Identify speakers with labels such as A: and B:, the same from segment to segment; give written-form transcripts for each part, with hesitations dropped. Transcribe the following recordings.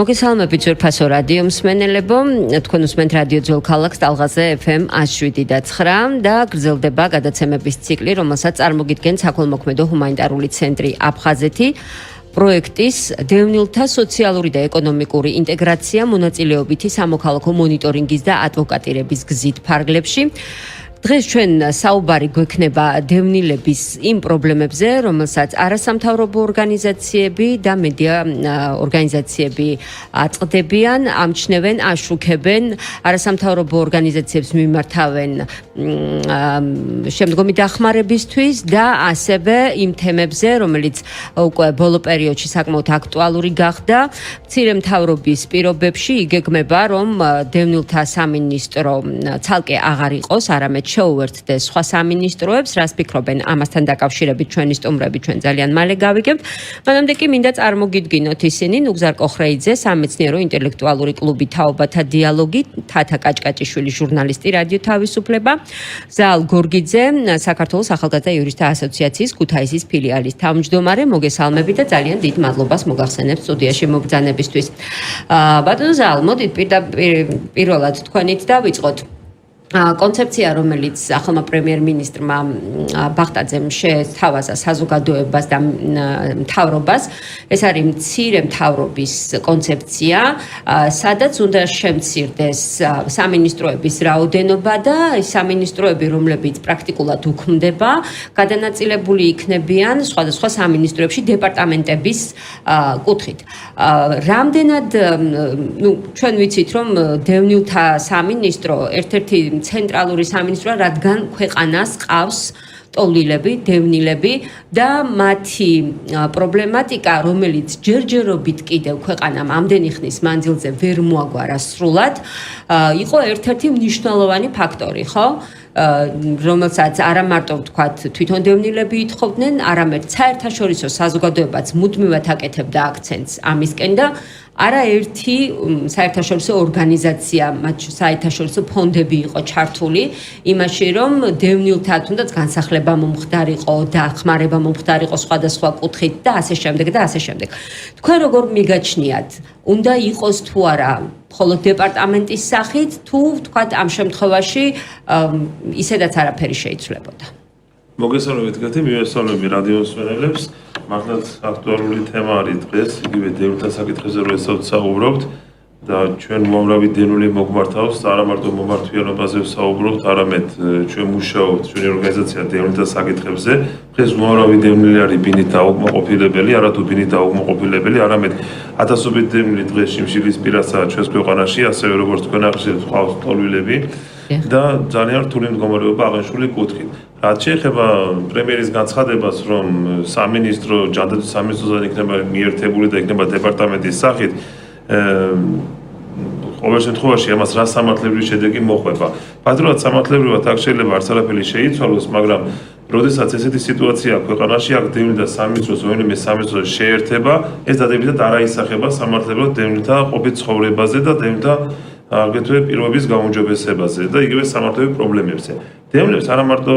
A: მოგესალმებით ძვირფასო რადიო მსმენელებო, თქვენ უსმენთ რადიო ძველ ქალაქს ტალღაზე FM 107.9 და გრძელდება გადაცემების ციკლი, რომელსაც წარმოგიდგენთ საქველმოქმედო ჰუმანიტარული ცენტრი აფხაზეთი პროექტის დევნილთა სოციალური და ეკონომიკური ინტეგრაცია მონაწილეობითი სამოქალაქო მონიტორინგის და ადვოკატირების გზით ფარგლებში. დღეს ჩვენ საუბარი გვექნება დევნილების იმ პრობლემებზე, რომელსაც არასამთავრობო ორგანიზაციები და მედია ორგანიზაციები აწყდებიან, ამჩნევენ, აშუქებენ, არასამთავრობო ორგანიზაციებს მიმართავენ შემდგომი დახმარებისთვის და ასევე იმ თემებზე, რომელიც უკვე ბოლო პერიოდში საკმაოდ აქტუალური გახდა, მცირე მთავრობის პირობებში იგეგმება, რომ დევნილთა სამინისტრო ცალკე აღარ იყოს, არამედ შეუერთდეს სხვა სამინისტროებს, რას ფიქრობენ ამასთან დაკავშირებით ჩვენი სტუმრები, ჩვენ ძალიან მალე გავიგებთ. მანამდე კი მინდა წარმოგიდგინოთ ისინი: ნუგზარ კოხრეიძე, სამეცნიერო ინტელექტუალური კლუბი თაობათა დიალოგი, თათა კაჭკაჭიშვილი, ჟურნალისტი, რადიო თავისუფლება, ზაალ გორგიძე, საქართველოს ახალგაზრდა იურისტთა ასოციაციის ქუთაისის ფილიალის თავმჯდომარე. მოგესალმებით და ძალიან დიდ მადლობას მოგახსენებთ სტუდიაში მობრძანებისთვის. ბატონო ზაალ, მოდით პირველად თქვენით დავიწყოთ. კონცეფცია, რომელიც ახალმა პრემიერ-მინისტრმა ბახტაძემ შეთავაზა საზოგადოებას და მთავრობას, ეს არის მცირე მთავრობის კონცეფცია, სადაც უნდა შემცირდეს სამინისტროების რაოდენობა და სამინისტროები, რომლებიც პრაქტიკულად უქმდება, გადანაწილებული იქნებიან სხვადასხვა სამინისტროებში დეპარტამენტების კუთხით. რამდენად, ჩვენ ვიცით, რომ დევნილთა სამინისტრო ერთ-ერთი ცენტრალური სამინისტროა, რადგან ქვეყანას ყავს ტოლილები, დევნილები და მათი პრობლემატიკა, რომელიც ჯერჯერობით კიდევ ქვეყანამ ამდენი ხნის მანძილზე ვერ მოაგვარა სრულად, იყო ერთ-ერთი მნიშვნელოვანი ფაქტორი, ხო? რომელსაც არა მარტო ვთქვათ თვითონ დევნილები ითხოვდნენ, არამედ საერთაშორისო საზოგადოებაც მუდმივად აკეთებდა აქცენტს ამისკენ და არაერთი საერთაშორისო ორგანიზაცია, მათ საერთაშორისო ფონდები იყო ჩართული იმაში, რომ დევნილთა თუნდაც განსახლება მომხდარიყო, დახმარება მომხდარიყო სხვადასხვა კუთხით და ასე შემდეგ და ასე შემდეგ. თქვენ როგორ მიგაჩნიათ, უნდა იყოს თუ არა მხოლოდ დეპარტამენტის სახით, თუ ვთქვათ ამ შემთხვევაში ისედაც არაფერი შეიცვლებოდა?
B: მოგესალმებით, გეთი, მივესალმები რადიო მსმენელებს. მართლაც აქტუალური თემა არის დღეს, იგივე დევნილთა საკითხებზე რომ საუბრობთ და ჩვენ უამრავი დევნილი მოგმართავს, არა მარტო მომართვიანობაზე ვსაუბრობთ, არამედ ჩვენ მუშაობთ ჩვენი ორგანიზაცია დევნილთა საკითხებზე. დღეს უამრავი დევნილი არის ბინით დაუკმაყოფილებელი, არათუ ბინით დაუკმაყოფილებელი, არამედ ათასობით დევნილი დღეს შიმშილის პირასაა ჩვენს ქვეყანაში, ასევე როგორც თქვენ აღნიშნეთ, ყავს ტოლვილები და ძალიან რთული მდგომარეობა აღნიშნული კუთხით. რაც შეეხება პრემიერის განცხადებას, რომ სამინისტრო ჯანდაცვის სამინისტროსთან იქნება მიერთებული და იქნება დეპარტამენტის სახით, ყოველ შემთხვევაში ამას რა სამართლებრივი შედეგი მოხვება. ფაქტობრივად სამართლებრივად აქ შეიძლება არც არაფერი შეიცვალოს, მაგრამ როდესაც ესეთი სიტუაცია ქვეყანაში აქ დევნილთა და სამინისტროს რომელიმე სამინისტროს შეერთება, ეს დადებითად არ აისახება სამართლებრივად დევნილთა ყოფით ცხოვრებაზე და დევნილთა აგრეთვე პირობების გაუმჯობესებაზე და იგივე სამართლებრივ პრობლემებზე. დევნილებს არა მარტო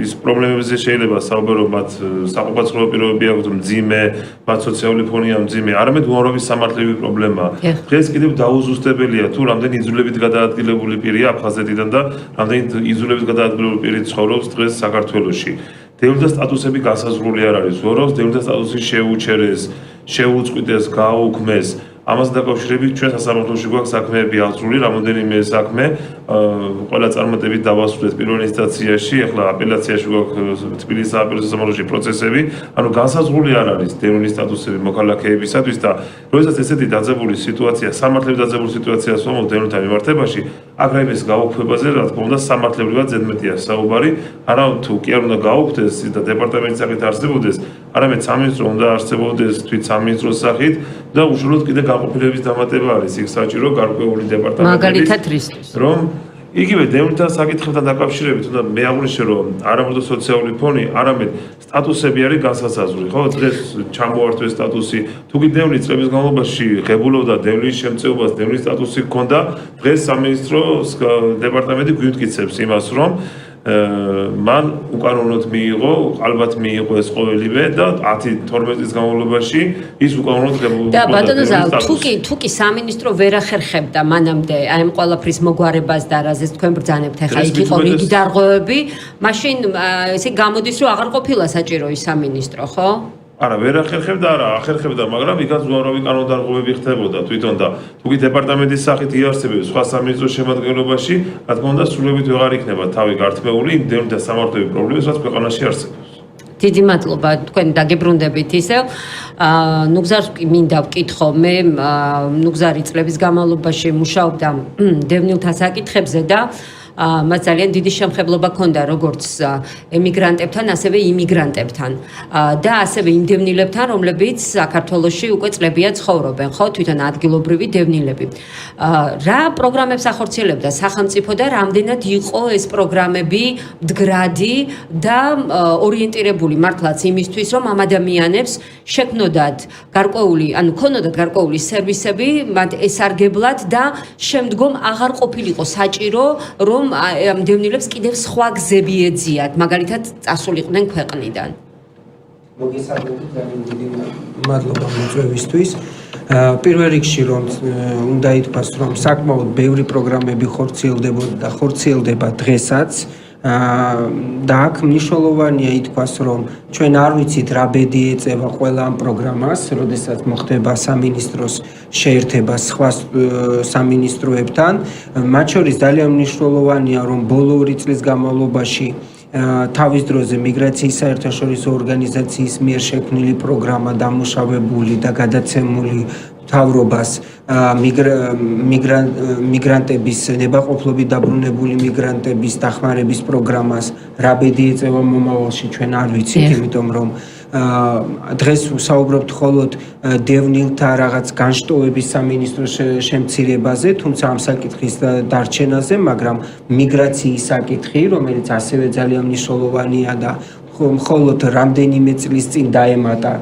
B: ის პრობლემებზე შეიძლება საუბრო, მათ საყოფაცხოვრებო პირობები აქვთ მძიმე, მათ სოციალური ფონია მძიმე, არამედ უამრავი სამართლებრივი პრობლემაა. დღეს კიდევ დაუზუსტებელია თუ რამდენი იძულებით გადაადგილებული პირია აფხაზეთიდან და რამდენი იძულებით გადაადგილებული პირი ცხოვრობს დღეს საქართველოში. დევნილთა სტატუსები განსაზღვრული არ არის, უარავს დევნილთა სტატუსი შეუჩერეს, შეუწყვიტეს, გააუქმეს. ამას დაკავშირებით ჩვენ სასამართლოში გვაქვს საქმეები აღძრული, რამოდენიმე საქმე ყველა წარმატებით დავასრულეთ პირველ ინსტანციაში, ახლა აპელაციაში გვაქვს თბილისის სააპელაციო სასამართლოში პროცესები, ანუ განსაზღვრული არ არის დევნილის სტატუსები მოქალაქეებისათვის და როდესაც ესეთი დაძაბული სიტუაცია, სამართლებრივ დაძაბული სიტუაციას ვამბობთ დევნილთა მიმართებაში, აქ რაიმეს გაუქმებაზე, რა თქმა უნდა, სამართლებრივად ზედმეტია საუბარი, არა თუ კი არ უნდა გაუქმდეს და დეპარტამენტის სახით არსებობდეს, არამედ სამინისტრო უნდა არსებობდეს თვით სამინისტროს სახით და უშუალოდ კიდე გაყოფილების დამატება არის იქ საჭირო გარკვეული დეპარტამენტების.
A: მაგალითად რისთვის?
B: რომ იგივე დევნილთა საკითხებთან დაკავშირებით უნდა მე აღვნიშნე, რომ არა მარტო სოციალური ფონი, არამედ სტატუსები არის განსაცდელი, ხო? დღეს ჩამოართვეს სტატუსი, თუ კი დევნილი წლების განმავლობაში ღებულობდა დევნილის შემწეობას, დევნილის სტატუსი ჰქონდა, დღეს სამინისტროს დეპარტამენტი გვიმტკიცებს იმას, რომ მან უკანონოდ მიიღო, ალბათ მიიღო ეს ყოველივე და 10-12 წლის განმავლობაში ის უკანონოდ ღებულობდა.
A: და ბატონო ზაუ, თუ კი სამინისტრო ვერ ახერხებდა მანამდე აი ამ ყველაფრის მოგვარებას და რაზეც თქვენ ბრძანებთ ახლა იქ იყო რიგი დარღვევები, მაშინ ესე გამოდის რომ აღარ ყოფილა საჭირო ის სამინისტრო, ხო?
B: არა, ვერ ახერხებდა, მაგრამ იქაც უამრავი კანონდარღვევები ხდებოდა თვითონ და თუკი დეპარტამენტის სახით იარსებებს სხვა სამინისტროს შემადგენლობაში, რა თქმა უნდა, სრულებით ვეღარ იქნება თავი გართმეული იმ დევნილთა სამართლების პრობლემის, რაც ქვეყანაში არსებობს.
A: დიდი მადლობა, თქვენ დაგებრუნდებით ისევ. ნუგზარს მინდა ვკითხო, მე ნუგზარი წლების განმავლობაში მუშაობდა დევნილთა საკითხებზე და მას ძალიან დიდი შემხებლობა ჰქონდა როგორც ემიგრანტებთან, ასევე იმიგრანტებთან და ასევე იმ დევნილებთან, რომლებიც საქართველოში უკვე წლებია ცხოვრობენ, ხო, თვითონ ადგილობრივი დევნილები. რა პროგრამებს ახორციელებდა სახელმწიფო და რამდენად იყო ეს პროგრამები მდგრადი და ორიენტირებული მართლაც იმისთვის, რომ ამ ადამიანებს შექმნოდათ გარკვეული, ანუ ქონოდათ გარკვეული სერვისები, მათ ესარგებლად და შემდგომ აღარ ყოფილიყო საჭირო, რომ ამ დევნილებს კიდევ სხვა გზები ეძიათ, მაგალითად წასულიყვნენ ქვეყნიდან.
C: მოგესალმებით, ძალიან დიდი მადლობა მოწვევისთვის. პირველ რიგში რომ უნდა ითქვას, რომ საკმაოდ ბევრი პროგრამები ხორციელდებოდა და ხორციელდება დღესაც. და აქ მნიშვნელოვანია ითქვას, რომ ჩვენ არ ვიცით რა ბედი ეწევა ყველა ამ პროგრამას, როდესაც მოხდება სამინისტროს შეერთება სხვა სამინისტროებთან. მათ შორის ძალიან მნიშვნელოვანია, რომ ბოლო 2 წლის განმავლობაში თავის დროზე მიგრაციის საერთაშორისო ორგანიზაციის მიერ შექმნილი პროგრამა დამუშავებული და გადაცემული მთავრობას მიგრანტების ნებაყოფლობით დაბრუნებული მიგრანტების დახმარების პროგრამას რა ბედი ეწევა მომავალში ჩვენ არ ვიცით, იმიტომ რომ დღეს ვსაუბრობთ მხოლოდ დევნილთა რაღაც განშტოების სამინისტროს შემცირებაზე, თუმცა ამ საკითხის დარჩენაზე, მაგრამ მიგრაციის საკითხი, რომელიც ასევე ძალიან მნიშვნელოვანია და მხოლოდ რამდენიმე წლის წინ დაემატა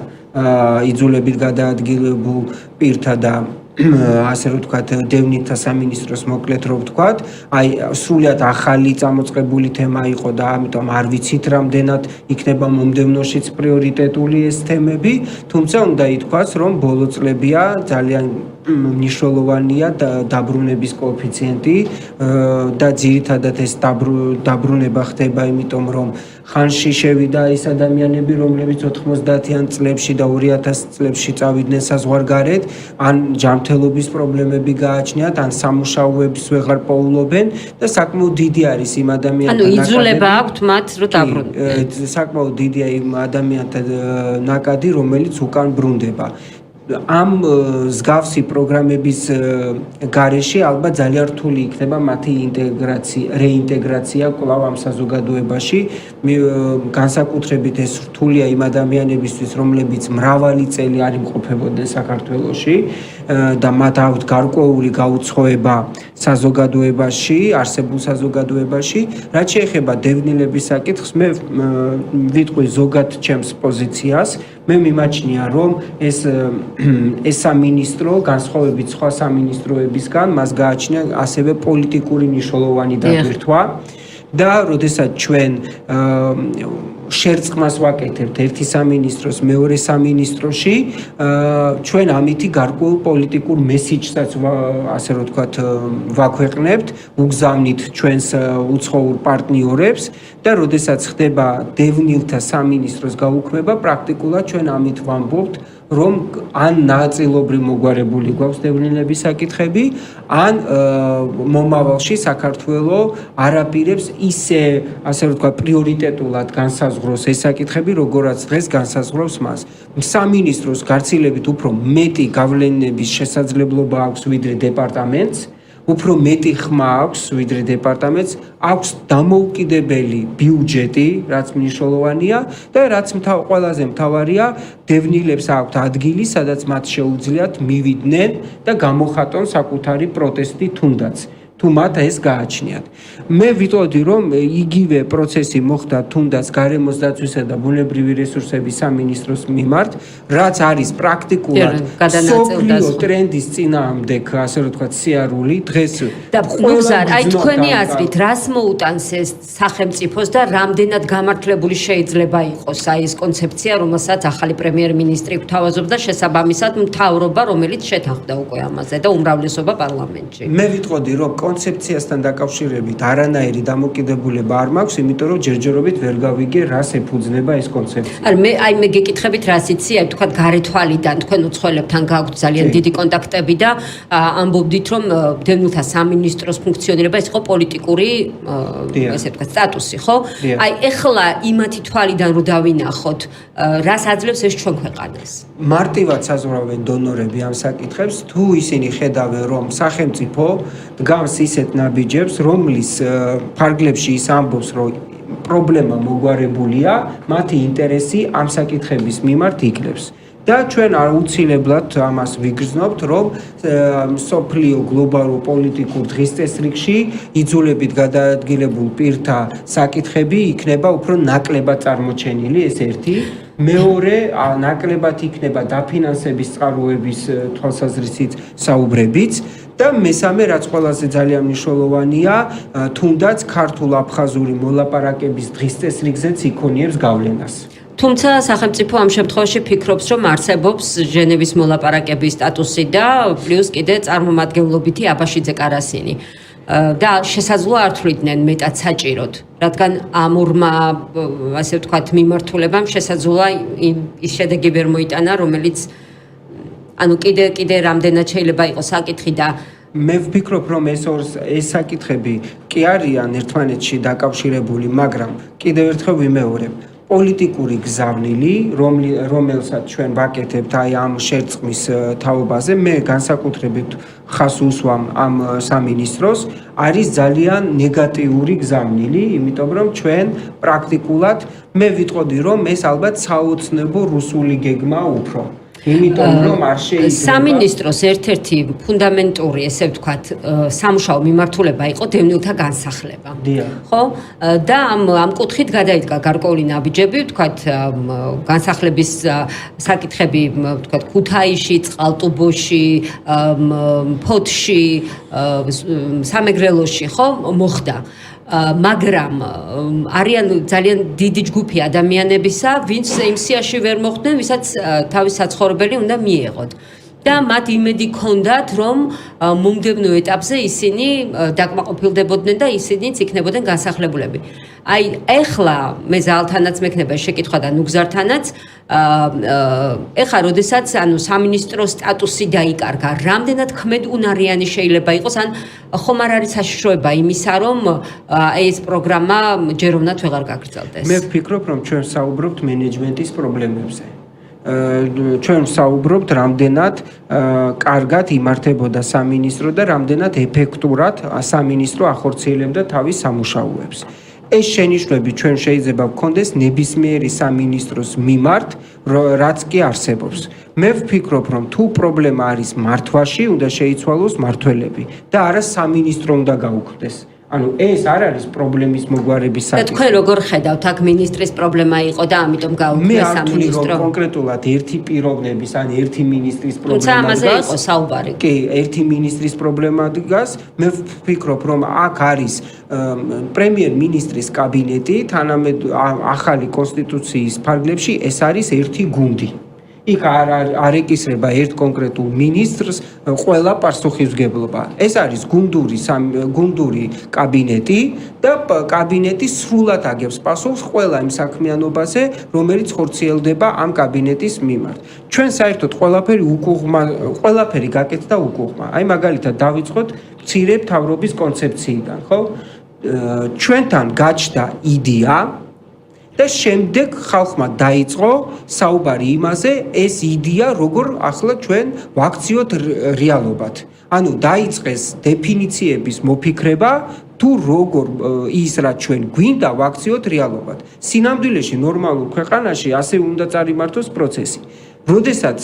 C: იძულებით გადაადგილებულ პირთა და ასე რომ ვთქვათ, დევნილთა სამინისტროს მოკლედ რომ ვთქვათ, აი სრულიად ახალი წამოწყებული თემა იყო და ამიტომ არ ვიცით რამდენად იქნება მომდევნოშიც პრიორიტეტული ეს თემები, თუმცა უნდა ითქვას, რომ ბოლო წლებია ძალიან მნიშვნელოვანია დაბრუნების კოეფიციენტი და ძირითადად ეს დაბრუნება ხდება, იმიტომ რომ ხანში შევიდა ის ადამიანები, რომლებიც 90-იან წლებში და 2000 წლებში წავიდნენ საზღვარგარეთ, ან ჯანმრთელობის პრობლემები გააჩნიათ, ან სამუშაოებს ვეღარ პოულობენ და საკმაოდ დიდი არის იმ ადამიანთა
A: ნაკადები. ანუ იძულება აქვთ მათ, რომ დაბრუნდნენ.
C: საკმაოდ დიდია იმ ადამიანთა ნაკადი, რომელიც უკან ბრუნდება. ამ მსგავსი პროგრამების გარეშე ალბათ ძალიან რთული იქნება მათი რეინტეგრაცია კვლავ ამ საზოგადოებაში. განსაკუთრებით ეს რთულია იმ ადამიანებისთვის, რომლებიც მრავალი წელი არ იმყოფებოდნენ საქართველოში და მათ აქვთ გარკვეული გაუცხოება საზოგადოებაში, არსებულ საზოგადოებაში. რაც შეეხება დევნილების საკითხს, მე ვიტყვი ზოგად ჩემს პოზიციას. მე მიმაჩნია, რომ ეს სამინისტრო, განსხვავებით სხვა სამინისტროებისგან, მას გააჩნია ასევე პოლიტიკური მნიშვნელოვანი დატვირთვა და როდესაც ჩვენ შერწყმას ვაკეთებთ ერთი სამინისტროს მეორე სამინისტროში, ჩვენ ამითი გარკვეულ პოლიტიკურ მესიჯსაც ასე რომ ვთქვათ ვაქვეყნებთ, უგზავნით ჩვენს უცხოურ პარტნიორებს და როდესაც ხდება დევნილთა სამინისტროს გაუქმება, პრაქტიკულად ჩვენ ამით ვამბობთ, რომ ან ნაწილობრივ მოგვარებული გვაქვს დევნილების საკითხები, ან მომავალში საქართველო არაპირებს ისე, ასე რომ ვთქვათ, პრიორიტეტულად განსაზღვროს ეს საკითხები, როგორაც დღეს განსაზღვრავს მას. სამინისტროს გაცილებით უფრო მეტი გავლენების შესაძლებლობა აქვს ვიდრე დეპარტამენტს, უფრო მეტი ხმა აქვს ვიდრე დეპარტამენტს, აქვს დამოუკიდებელი ბიუჯეტი, რაც მნიშვნელოვანია და რაც ყველაზე მთავარია, დევნილებს აქვთ ადგილი, სადაც მათ შეუძლიათ მივიდნენ და გამოხატონ საკუთარი პროტესტი თუნდაც. თუ მათ ეს გააჩნიათ. მე ვიტყოდი, რომ იგივე პროცესი მოხდა თუნდაც გარემოს დაცვისა და ბუნებრივი რესურსების სამინისტროს მიმართ, რაც არის პრაქტიკულად სოფლიო ტრენდის წინააღმდეგ, ასე რომ თქვა, სიარული. დღეს
A: და ნუგზარ, აი თქვენი აზრით, რას მოუტანს ეს სახელმწიფოს და რამდენად გამართლებული შეიძლება იყოს აი ეს კონცეფცია, რომელსაც ახალი პრემიერ-მინისტრი გვთავაზობს და შესაბამისად მთავრობა, რომელიც შეთანხმდა უკვე ამაზე და უმრავლესობა პარლამენტში.
C: მე ვიტყოდი, რომ კონცეფციასთან დაკავშირებით არანაირი დამოკიდებულება არ მაქვს, იმიტომ რომ ჯერჯერობით ვერ გავიგე, რას ეფუძნება ეს კონცეფცია.
A: მე გეკითხებით, რას იცი, აი თქვა გარეთვალიდან თქვენ უცხოელებთან გაქვთ ძალიან დიდი კონტაქტები და ამბობდით, რომ დევნილთა სამინისტროს ფუნქციონირება ეს იყო პოლიტიკური, ესე ვთქვათ, სტატუსი, ხო? აი ეხლა იმათი თვალიდან რო დავინახოთ, რას აძლევს ეს ჩვენ ქვეყანას?
C: მარტივად საზღვრავენ დონორები ამ საკითხებს, თუ ისინი ხედავენ, რომ სახელმწიფო დგამს ისეთ ნაბიჯებს, რომლის ფარგლებში ის ამბობს, რომ პრობლემა მოგვარებულია, მათი ინტერესი ამ საკითხების მიმართ იკლებს. და ჩვენ აუცილებლად ამას ვიგრძნობთ, რომ სოფლიო გლობალურ პოლიტიკურ დღის წესრიგში იძულებით გადაადგილებულ პირთა საკითხები იქნება უფრო ნაკლებად წარმოჩენილი, ეს ერთი. მეორე, ნაკლებად იქნება დაფინანსების წყაროების თვალსაზრისით საუბრებიც. და მესამე, რაც ყველაზე ძალიან მნიშვნელოვანია, თუნდაც ქართულ-აფხაზური მოლაპარაკების დღის წესრიგზეც იქონიებს გავლენას.
A: თუმცა სახელმწიფო ამ შემთხვევაში ფიქრობს, რომ არსებობს ჟენევის მოლაპარაკების სტატუსი და პლუს კიდე წარმომადგენლობითი აბაშიძე-კარასინი. და შესაძლოა არ თვლიდნენ მეტად საჭიროდ, რადგან ამ ორმა, ასე ვთქვათ, მიმართულებამ შესაძლოა ის შედეგი ვერ მოიტანა, რომელიც ანუ კიდე რამდენად შეიძლება იყოს საკითხი და
C: მე ვფიქრობ, რომ ეს საკითხები კი არიან ერთმანეთში დაკავშირებული, მაგრამ კიდევ ერთხელ ვიმეორებ, პოლიტიკური გზავნილი, რომელსაც ჩვენ ვაკეთებთ აი ამ შერწყმის თაობაზე, მე განსაკუთრებით ხას უსვამ ამ სამინისტროს, არის ძალიან ნეგატიური გზავნილი, იმიტომ რომ ჩვენ პრაქტიკულად მე ვიტყოდი, რომ ეს ალბათ საოცნებო რუსული გეგმაა უფრო. იმიტომ რომ არ შეიძლება
A: სამინისტროს ერთ-ერთი ფუნდამენტური, ესე ვთქვათ, სამუშაო მიმართულება იყო დევნილთა განსახლება. ხო? და ამ კუთხით გადაიდგა გარკვეული ნაბიჯები, ვთქვათ, განსახლების საკითხები, ვთქვათ, ქუთაისში, წყალტუბოში, ფოთში, სამეგრელოში, ხო, მოხდა. მაგრამ არიან ძალიან დიდი ჯგუფი ადამიანებისა, ვინც იმ სიაში ვერ მოხვდნენ, ვისაც თავის საცხოვრებელი უნდა მიეღოთ. და მათ იმედი ჰქონდათ, რომ მომდევნო ეტაპზე ისინი დაკმაყოფილდებოდნენ და ისინიც იქნებოდნენ განსახლებულები. აი, ეხლა მე ზალთანაც მექნება შეკითხვა და ნუგზართანაც, ეხლა როდესაც ანუ სამინისტროს სტატუსი დაიკარგა, რამდენად ქმედუნარიანი შეიძლება იყოს, ან ხომ არ არის საშიშროება იმისა, რომ ეს პროგრამა ჯეროვნად ვეღარ გაგრძელდეს?
C: მე ვფიქრობ, რომ ჩვენ საუბრობთ მენეჯმენტის პრობლემებზე. ჩვენ საუბრობთ, რამდენად კარგად იმართებოდა სამინისტრო და რამდენად ეფექტურად სამინისტრო ახორციელებდა თავის სამუშაოებს. ეს შენიშვნები ჩვენ შეიძლება ვქონდეს ნებისმიერი სამინისტროს მიმართ, რაც კი არსებობს. მე ვფიქრობ, რომ თუ პრობლემა არის მართვაში, უნდა შეიცვალოს მართველები და არა სამინისტრო უნდა გაუქმდეს. ანუ ეს არ არის პრობლემის მოგვარების საკითხი.
A: და თქვენ როგორ ხედავთ, აქ მინისტრის პრობლემა იყო და ამიტომ გაუქმეს სამინისტრო?
C: მე კონკრეტულად ერთი პიროვნების, ან ერთი მინისტრის პრობლემა დგას.
A: თუმცა ამაზე იყო საუბარი.
C: კი, ერთი მინისტრის პრობლემა დგას. მე ვფიქრობ, რომ აქ არის პრემიერ-მინისტრის კაბინეტი, თანამედ ახალი კონსტიტუციის ფარგლებში ეს არის ერთი გუნდი. იქ არ ეკისრება ერთ კონკრეტულ მინისტრს ყველა პასუხისმგებლობა. ეს არის გუნდური კაბინეტი და კაბინეტი სრულად აგებს პასუხს ყველა იმ საქმიანობაზე, რომელიც ხორციელდება ამ კაბინეტის მიმართ. ჩვენ საერთოდ ყველაფერი გაკეთდა უკუღმა. აი მაგალითად დავიწყოთ მცირე მთავრობის კონცეფციიდან, ხო? ჩვენთან გაჩნდა იდეა და შემდეგ ხალხმა დაიწყო საუბარი იმაზე, ეს იდეა როგორ ახლა ჩვენ ვაქციოთ რეალობად. ანუ დაიწყეს დეფინიციების მოფიქრება, თუ როგორ ის რაც ჩვენ გვინდა ვაქციოთ რეალობად. სინამდვილეში ნორმალურ ქვეყანაში ასე უნდა წარიმართოს პროცესი. როდესაც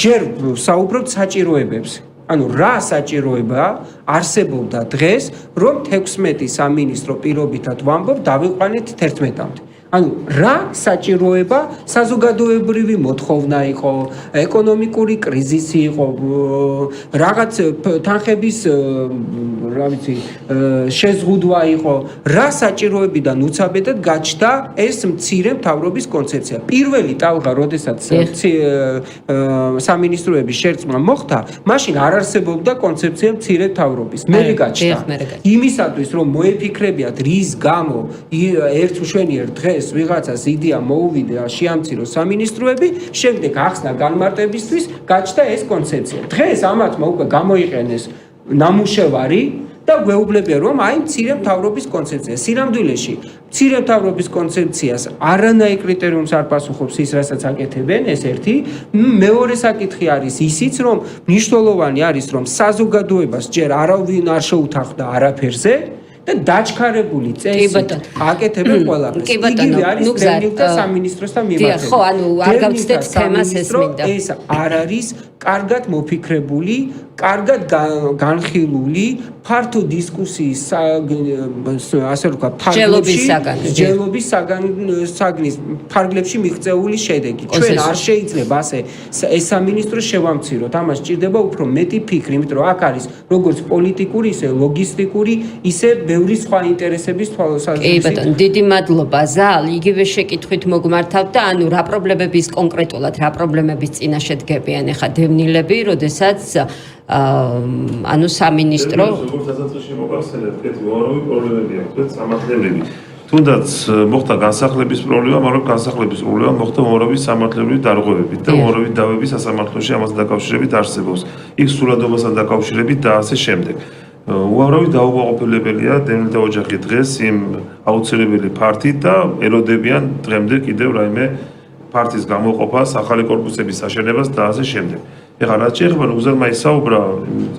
C: ჯერ საუბრობთ საჭიროებებზე, ანუ რა საჭიროება არსებობდა დღეს, რომ 16 სამინისტრო პირობითად ვამბობ დავიყვანეთ 11-მდე. ანუ რა საჭიროება საზოგადოებრივი მოთხოვნა იყო, ეკონომიკური კრიზისი იყო, რაღაც თანხების რა ვიცი, შეზღუდვა იყო, რა საჭიროებიდან უცაბედად გაჩნდა ეს მცირე მთავრობის კონცეფცია. პირველი ტალღა, როდესაც სამინისტროების შერწყმა მოხდა, მაშინ არ არსებობდა კონცეფცია მცირე მთავრობის. მე გაჩნდა. იმისათვის, რომ მოეფიქრებიათ, რის გამო ერთ შვენიერ დღეს ვიღაცას იდეა მოუვიდა შეამციროს სამინისტროები, შემდეგ ახსნა განმარტებისთვის გაჩნდა ეს კონცეფცია. დღეს ამათმა უკვე გამოიყენეს ნამუშევარი და გვეუბნებია, რომ აი მცირე მთავრობის კონცეფცია. სინამდვილეში მცირე მთავრობის კონცეფციას არანაირ კრიტერიუმს არ პასუხობს ის, რასაც აკეთებენ, ეს ერთი. მეორე საკითხი არის ისიც, რომ მნიშვნელოვანი არის, რომ საზოგადოებას ჯერ არავინ არ შეუთანხმდა არაფერზე და დაჩქარებული წესით აკეთებენ ყველაფერს. იგივე არის დევნილთა სამინისტროსთან მიმართებით.
A: ხო, ანუ არ გავცდეთ თემას ეს მინდა.
C: ეს არ არის კარგად მოფიქრებული, კარგად განხილული, ფართო დისკუსიის ასე ვთქვათ, ჯელობის საგნის ფარგლებში მიღწეული შედეგი. ჩვენ არ შეიძლება ასე ეს სამინისტრო შევამციროთ. ამას სჭირდება უფრო მეტი ფიქრი, იმიტომ რომ აქ არის როგორც პოლიტიკური, ისე ლოგისტიკური, ისე ბევრი სხვა ინტერესების თვალსაზრისით.
A: კი ბატონო, დიდი მადლობა. ზალ, იგივე შეკითხვით მოგმართავ და ანუ რა პრობლემების კონკრეტულად რა პრობლემების წინაშე დგებიან ახლა დევნილები, როდესაც ანუ სამინისტრო
B: როგორც დასაწყისში მოგახსენეთ, კეთილ უამრავი პრობლემები აქვს, სამართლებრივი. თუნდაც მოხდა განსახლების პრობლემა, მაგრამ განსახლების პრობლემა მოხდა უამრავი სამართლებრივი დარღვევებით და უამრავი დავები სასამართლოში ამასთან დაკავშირებით არსებობს. იქ სულადობასთან დაკავშირებით და ასე შემდეგ. უამრავი დაუღაყოფილებელია დევნილთა ოჯახი დღეს იმ აუცილებელი ფართით და ელოდებიან დღემდე კიდევ რაიმე ფართის გამოყოფას, ახალი კორპუსების აშენებას და ასე შემდეგ. ეხლა რაც შეეხება უზელმა ისაუბრა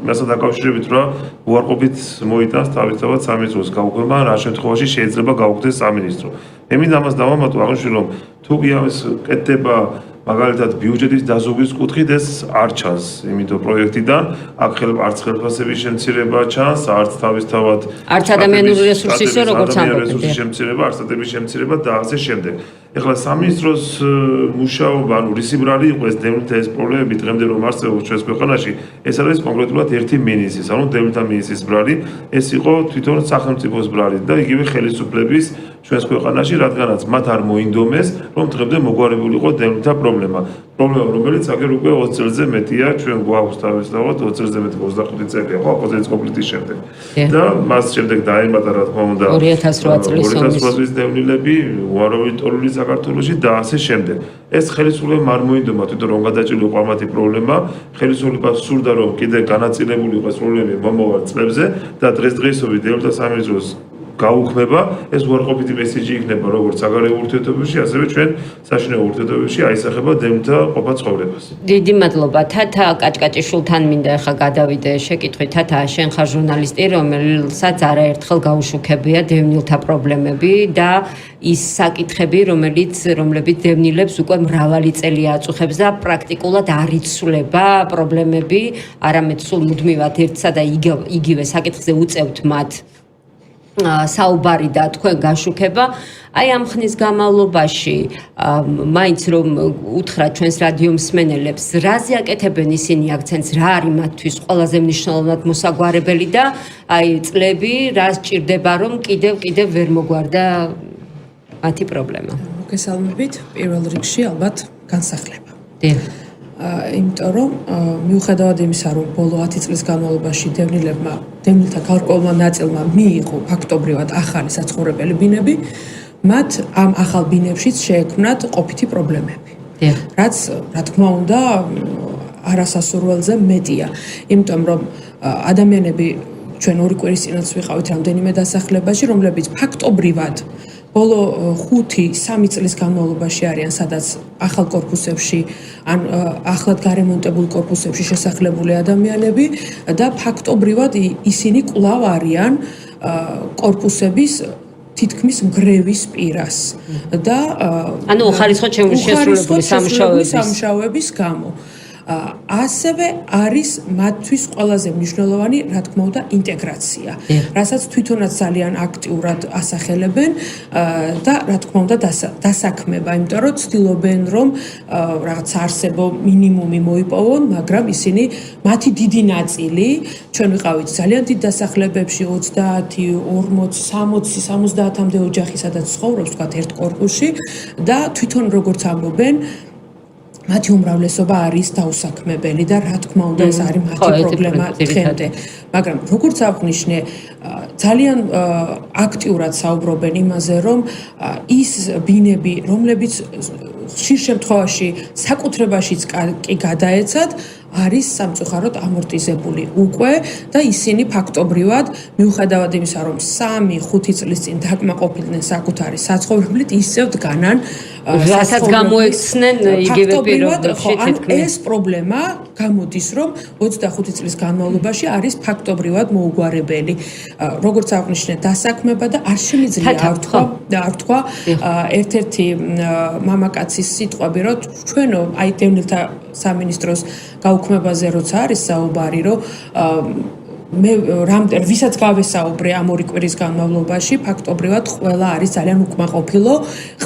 B: მასთან დაკავშირებით, რომ უარყოფით მოიტანს თავისთავად სამინისტროს გაუქმება, რა შემთხვევაში შეიძლება გაუქმდეს სამინისტრო. მე მინდა ამას დავამატო, აღნიშნულ რომ თუ კი ამის კეთდება მაგალითად ბიუჯეტის დაზოგვის კუთხით ეს არ ჩანს, იმიტომ პროექტიდან აქ არც ხელფასების შემცირება ჩანს, არც თავისთავად
A: არც ადამიანური რესურსის როგორც ამბობენ.
B: რესურსის შემცირება, არც სტატების შემცირება და ასე შემდეგ. ეხლა სამინისტროს მუშაობა, ანუ რისი ბრალი იყო ეს დევნილთა ეს პრობლემები დღემდე რომ არსებობს ჩვენს ქვეყანაში, ეს არის კონკრეტულად ერთი მინისტრის, ანუ დევნილთა მინისტრის ბრალი, ეს იყო თვითონ სახელმწიფოს ბრალი და იგივე ხელისუფლების ჩვენს ქვეყანაში, რადგანაც მათ არ მოინდომეს, რომ დღემდე მოგვარებული იყო დევნილთა პრობლემა, რომელიც აგერ უკვე 20 წელზე მეტია, ჩვენ გვაქვს თავისთავად 20 წელზე მეტი 25 წელია, ხო, ოპოზიციის კონფლიქტის შემდეგ. და მას შემდეგ დაემატა, რა თქმა უნდა,
A: 2008
B: წლის დევნილები, უამრავი ტორული საქართველოში და ასე შემდეგ. ეს ხელისუფლებამ არ მოინდომა თვითონ რომ გადაჭრილიყო ამათი პრობლემა, ხელისუფლებას სურდა რომ კიდე განაწილებული იყოს პრობლემები მომავალ წლებზე და დღესდღეობით დევნილთა სამინისტროს გაუქმება, ეს უარყოფითი მესიჯი იქნება როგორც საგარეო ურთიერთობებში, ასევე ჩვენ საშინაო ურთიერთობებში აისახება დევნილთა ყოფა ცხოვრებას.
A: დიდი მადლობა. თათა კაჭკაჭიშვილთან მინდა ახლა გადავიდე შეკითხვით. თათა, შენ ხარ ჟურნალისტი, რომელსაც არაერთხელ გაუშუქებია დევნილთა პრობლემები და ის საკითხები, რომლებიც დევნილებს უკვე მრავალი წელი აწუხებს და პრაქტიკულად არ იცვლება პრობლემები, არამედ სულ მუდმივად ერთსა და იგივე საკითხზე უწევთ მათ საუბარი და თქვენ გაშუქება. აი ამ ხნის განმავლობაში მაინც რომ უთხრათ ჩვენს რადიო მსმენელებს, რაზე აკეთებენ ისინი აქცენტს, რა არის მათთვის ყველაზე მნიშვნელოვნად მოსაგვარებელი და აი წლები რა სჭირდება რომ კიდევ ვერ მოგვარდა მათი პრობლემა.
D: მოგესალმებით, პირველ რიგში ალბათ განსახლება.
A: დიახ.
D: იმიტომ რომ მიუხედავად იმისა, რომ ბოლო 10 წლის განმავლობაში დევნილთა გარკვეულმა ნაწილმა მიიღო ფაქტობრივად ახალი საცხოვრებელი ბინები, მათ ამ ახალ ბინებშიც შეექმნათ ყოფითი პრობლემები. რაც, რა თქმა უნდა, არასასურველზე მეტია. იმიტომ რომ ადამიანები ჩვენ ორი კვირის წინაც ვიყავით რამდენიმე დასახლებაში, რომლებიც ფაქტობრივად ბოლო 5-3 წლის განმავლობაში არიან სადაც ახალ კორპუსებში ან ახლად გარემონტებულ კორპუსებში შესახლებული ადამიანები და ფაქტობრივად ისინი კვლავ არიან კორპუსების თითქმის მგრევის პირას და
A: ანუ ხარისხოთ შესრულებული სამუშაოების
D: გამო ასევე არის მათთვის ყველაზე მნიშვნელოვანი, რა თქმა უნდა, ინტეგრაცია, რასაც თვითონაც ძალიან აქტიურად ასახელებენ და რა თქმა უნდა დასაქმება, იმიტომ რომ ცდილობენ რომ რაღაც არსებო მინიმუმი მოიპოვონ, მაგრამ ისინი მათი დიდი ნაწილი ჩვენ ვიყავით ძალიან დიდ დასახლებებში 30, 40, 60, 70-მდე ოჯახი, სადაც ცხოვრობს თქვათ ერთ კორპუსში და თვითონ როგორც ამბობენ მათი უმრავლესობა არის დაუსაქმებელი და რა თქმა უნდა ეს არის მათი პრობლემა დღემდე. მაგრამ როგორც აღნიშნე, ძალიან აქტიურად საუბრობენ იმაზე, რომ ის ბინები, რომლებიც ხშირ შემთხვევაში საკუთრებაშიც კი გადაეცათ, არის სამწუხაროდ ამორტიზებული უკვე და ისინი ფაქტობრივად მიუხედავად იმისა, რომ 3-5 წლის წინ დაკმაყოფილდნენ საკუთარი საცხოვრებლით, ისევ დგანან
A: რასაც გამოექცნენ იგივე პირობებში თითქმის.
D: ეს პრობლემა გამოდის, რომ 25 წლის განმავლობაში არის ფაქტობრივად მოუგვარებელი. როგორც აღნიშნე, დასაქმება და არ შემიძლია არ თქვა ერთ-ერთი მამაკაცის სიტყვები, რომ ჩვენო აი დევნილთა სამინისტროს გაუქმებაზე როცა არის საუბარი, რომ მე ვისაც გავესაუბრე ამ 2 კვირის განმავლობაში, ფაქტობრივად ყველა არის ძალიან უკმაყოფილო.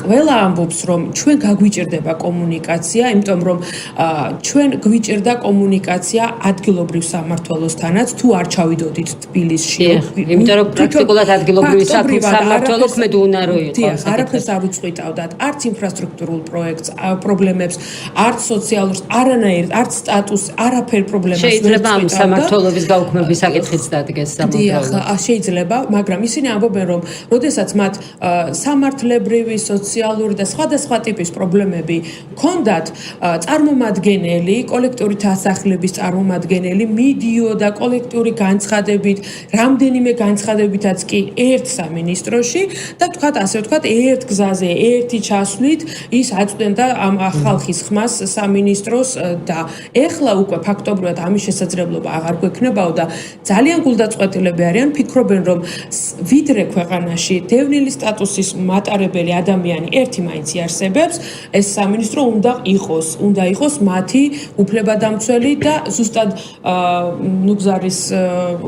D: ყველა ამბობს, რომ ჩვენ გაგვიჭირდება კომუნიკაცია, იმიტომ რომ ჩვენ გვიჭირდა კომუნიკაცია ადგილობრივ სამმართველოსთანაც, თუ არ ჩავიდოდით თბილისში.
A: იმიტომ რომ პრაქტიკულად ადგილობრივი სამმართველო ქმედ უნარო იყო.
D: არაფერს არ უწყვიტავდათ, არც ინფრასტრუქტურულ პროექტს, პრობლემებს, არც სოციალურს, არანაირ, არც სტატუსს, არაფერ პრობლემას ვერ უწყვიტავდათ.
A: შეიძლება ამ სამმართველობის გაუქმების საკითხიც დადგეს
D: სამმართველო. შეიძლება, მაგრამ ისინი ამბობენ, რომ როდესაც მათ სამართლებრივი, სოციალური და სხვადასხვა ტიპის პრობლემები ჰქონდათ, წარმომადგენელი, კოლექტიური დასახლების წარმომადგენელი მიდიოდა კოლექტიური განცხადებით, რამდენიმე განცხადებითაც კი ერთ სამინისტროში და ასე ვთქვათ, ერთ გზაზე, ერთი ჩასვლით ის აწვდენდა ამ ხალხის ხმას სამინისტროს და ეხლა უკვე ფაქტობრივად ამის შესაძლებლობა აღარ გვექნებაო და ძალიან გულდაწყვეტილები არიან, ფიქრობენ, რომ ვიდრე ქვეყანაში დევნილი სტატუსის მატარებელი ადამიანი ერთი მაინც იარსებებს, ეს სამინისტრო უნდა იყოს მათი უფლებადამცველი და ზუსტად ნუგზარის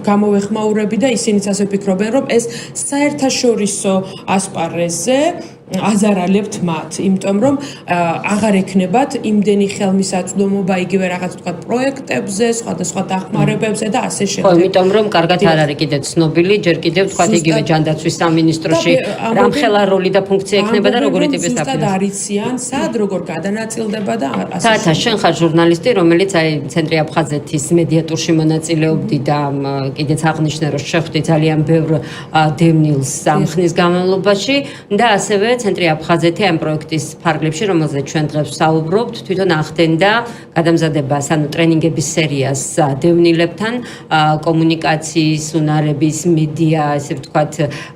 D: გამოვეხმაურები და ისინიც ასე ფიქრობენ, რომ ეს საერთაშორისო ასპარეზზე აზარალებთ მათ, იმიტომ რომ აღარ ექნებათ იმდენი ხელმისაწვდომობა იგივე რაღაც თქვათ პროექტებზე, სხვადასხვა დახმარებებზე და ასე შემდეგ.
A: ხო, იმიტომ რომ კარგად არ არის კიდევ ცნობილი, ჯერ კიდევ თქვათ იგივე ჯანდაცვის სამინისტროში რამხელა როლი და ფუნქცია ექნება და როგორი ტიპის დაფინანსება.
D: ზუსტად არიციან, სად როგორ გადანაწილდება და ასე.
A: თათა, შენ ხარ ჟურნალისტი, რომელიც აი ცენტრი აფხაზეთის მედიატორში მონაწილეობდი და კიდეც აღნიშნე, რომ შეხვდი ძალიან ბევრ დევნილს ამ ხნის განმავლობაში და ასევე ცენტრი აფხაზეთი ამ პროექტის ფარგლებში, რომელზეც ჩვენ დღეს ვსაუბრობთ, თვითონ ახდენდა გადამზადებას, ანუ ტრენინგების სერიას დევნილებთან, კომუნიკაციის უნარების, მედია, ესე ვთქვათ,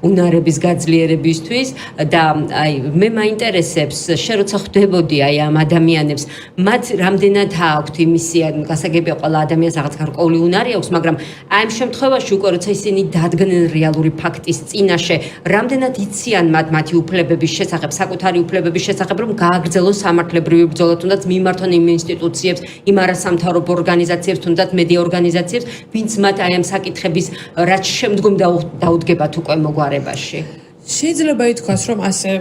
A: უნარების გაძლიერებისთვის და აი მე მაინტერესებს, შენ როცა ხვდებოდი აი ამ ადამიანებს, მათ რამდენად აქვთ იმისია, გასაგებია ყველა ადამიანს რაღაც გარკვეული უნარი აქვს, მაგრამ აი ამ შემთხვევაში უკვე როცა ისინი დადგნენ რეალური ფაქტის წინაშე, რამდენად იციან მათი უფლებების შესახებ, საკუთარი უფლებების შესახებ, რომ გააგრძელონ სამართლებრივი ბრძოლა, თუნდაც მიმართონ იმ ინსტიტუციებს, იმ არასამთავრობო ორგანიზაციებს, თუნდაც მედია ორგანიზაციებს, ვინც მათ აი ამ საკითხების რაც შემდგომ დაუდგებათ უკვე მოგვარებაში.
D: შეიძლება ითქვას, რომ ასე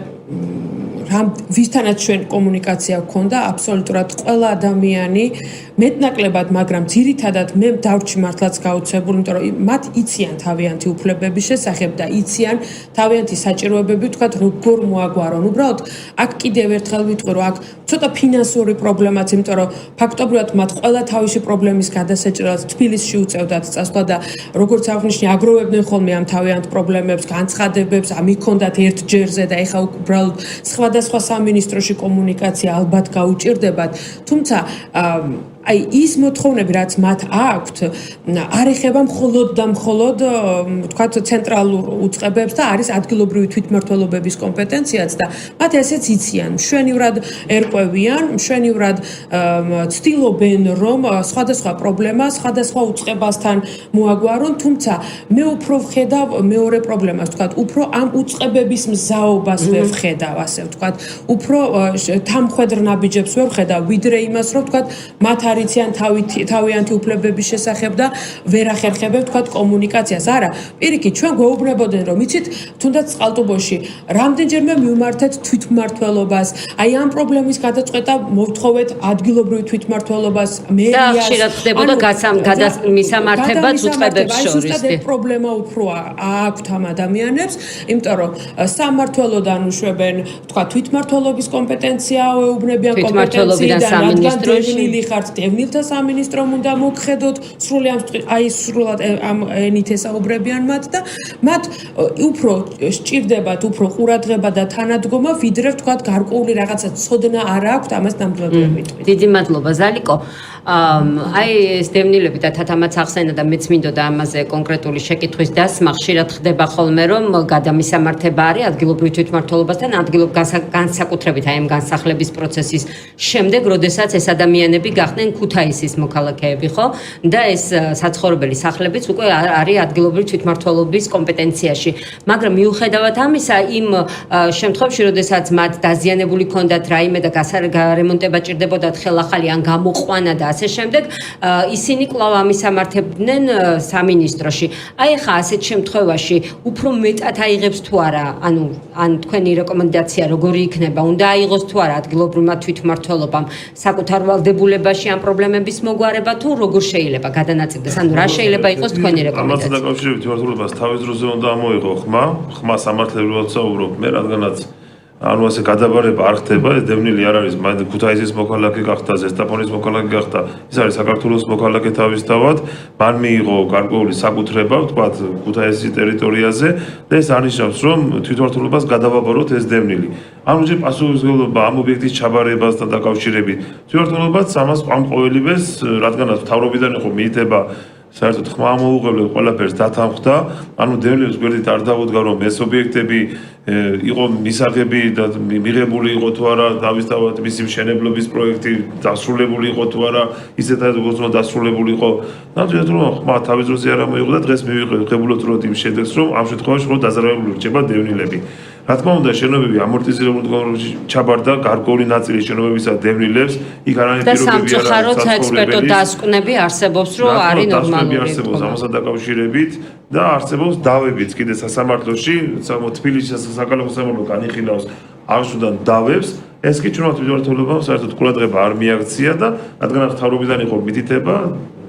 D: ვისთანაც ჩვენ კომუნიკაცია გქონდა, აბსოლუტურად ყველა ადამიანი მეტნაკლებად, მაგრამ ძირითადად მე დავრჩი მართლაც გაოცებული, იმიტომ რომ მათ იციან თავიანთი უფლებების შესახებ და იციან თავიანთი საჭიროებები, თქვათ, როგორ მოაგვარონ. უბრალოდ აქ კიდევ ერთხელ ვიტყვი, რომ აქ ცოტა ფინანსური პრობლემაც, იმიტომ რომ ფაქტობრივად მათ ყველა თავისი პრობლემის გადასაჭრელად თბილისში უწევდათ წასვლა და როგორც აღნიშნე, აგროვებდნენ ხოლმე ამ თავიანთ პრობლემებს, განცხადებებს, ამიქონდათ ერთ ჯერზე და ეხა უბრალოდ სხვადასხვა სამინისტროში კომუნიკაცია ალბათ გაუჭირდებათ, თუმცა აი ის მოთხოვნები, რაც მათ აქვთ, არ ეხება მხოლოდ და მხოლოდ თქვათ ცენტრალურ უწყებებს და არის ადგილობრივი თვითმმართველობების კომპეტენციაც და მათ ესეც იციან, მშვენივრად ერკვევიან, მშვენივრად ცდილობენ, რომ სხვადასხვა პრობლემა სხვადასხვა უწყებასთან მოაგვარონ, თუმცა მე უფრო ვხედავ მეორე პრობლემას, თქვათ, უფრო ამ უწყებების მზაობას ვერ ვხედავ, ასე ვთქვათ, უფრო თამხვედრ ნაბიჯებს ვერ ვხედავ, ვიდრე იმას, რომ თქვათ, მათ არიციან თავიანთი უფლებების შესახებ და ვერ ახერხებენ თქვა კომუნიკაციას. არა, პირიქით ჩვენ გვეუბნებოდნენ რომ იცით თუნდაც წყალტუბოში რამდენჯერმე მივმართეთ თვითმმართველობას, აი ამ პრობლემის გადაწყვეტა მოვთხოვეთ ადგილობრივ თვითმმართველობას, მერიას.
A: და ხშირად ხდებოდა მისამართებაც უწყებებს შორის.
D: ეს პრობლემა უფრო აქვთ ამ ადამიანებს, იმიტომ რომ სამმართველოდან უშვებენ, თქვა თვითმმართველობის კომპეტენცია ეუბნებიან კომპეტენციიდან, რადგან დევნილი ხართ, დევნილთა სამინისტრომ უნდა მოგხედოთ, სრულად ამ ენით ესაუბრებიან მათ და მათ უფრო სჭირდებათ უფრო ყურადღება და თანადგომა, ვიდრე თქვა გარკვეული რაღაცა ცოდნა არ აქვთ ამას ნამდვილად ვერ მიტყვით.
A: დიდი მადლობა ზალიკო. აი ეს დევნილები და თათამაც ახსენა და მეც მინდოდა ამაზე კონკრეტული შეკითხვის დასმა. ხშირად ხდება ხოლმე რომ გადამისამართება არის ადგილობრივ თვითმმართველობასთან განსაკუთრებით აი ამ განსახლების პროცესის შემდეგ, როდესაც ეს ადამიანები გახდნენ ქუთაისის მოქალაქეები, ხო? და ეს საცხოვრებელი სახლებიც უკვე არის ადგილობრივ თვითმმართველობის კომპეტენციაში. მაგრამ მიუხედავად ამისა, იმ შემთხვევებში, როდესაც მათ დაზიანებული ჰქონდათ რაიმე და გარემონტება ჭირდებოდათ ხელახალი ან გამოყვანა და ასე შემდეგ, ისინი კვლავ ამისამართებდნენ სამინისტროში. აი ხა ასეთ შემთხვევაში უფრო მეტად აიღებს თუ არა, ანუ ან თქვენი რეკომენდაცია როგორი იქნება, უნდა აიღოს თუ არა ადგილობრივმა თვითმმართველობამ საკუთარ ვალდებულებაში ამ პრობლემების მოგვარება თუ როგორ შეიძლება გადანაწილდეს, ანუ რა შეიძლება იყოს თქვენი რეკომენდაცია?
B: ამასთან დაკავშირებით თვითმმართველობას თავის დროზე უნდა ამოიღო ხმა სამართლებრივად საუბრობ მე, რადგანაც ანუ ასე გადაბარება არ ხდება, ეს დევნილი არ არის, მან ქუთაისის მოქალაქე გახდა, ზესტაფონის მოქალაქე გახდა, ის არის საქართველოს მოქალაქე თავისთავად, მან მიიღო გარკვეული საკუთრება, ვთქვათ, ქუთაისის ტერიტორიაზე და ეს არნიშნავს, რომ თვითმმართველობას გადავაბაროთ ეს დევნილი. ანუ ჯერ პასუხისმგებლობა ამ ობიექტის ჩაბარებასთან დაკავშირებით, თვითმმართველობაც ამას ამ ყოველივეს, რადგანაც მთავრობიდან იყო მიითება საერთოდ ხმა ამოუღებლად ყველაფერს დათანხმდა, ანუ დევნილებს გვერდით არ დაუდგა რომ ეს ობიექტები იყო მისაღები და მიღებული იყო თუ არა, თავისთავად მისი მშენებლობის პროექტი დასრულებული იყო თუ არა, ისეთად როგორც უნდა დასრულებული იყო. ნამდვილად რომ ხმა თავის დროზე არ ამოიღო და დღეს მივიღებულოთ რომ იმ შედეგს, რომ ამ შემთხვევაში მხოლოდ დაზარალებული რჩება დევნილები. რა თქმა უნდა, შენობები ამორტიზირებულ მდგომარეობაში ჩაბარდა გარკვეული ნაწილი შენობებისა დევნილებს, იქ არანაირი პირობები არ არის.
A: და სამწუხაროდ საექსპერტო დასკვნები არსებობს, რომ არის ნორმალური.
B: არსებობს ამასთან დაკავშირებით და არსებობს დავებიც კიდე სასამართლოში, თბილისის საკალათო სამართლო განიხილავს აღშუდან დავებს, ეს კი ჩვენმა თვითმმართველობამ საერთოდ ყურადღება არ მიაქცია და რადგან მთავრობიდან იყო მითითება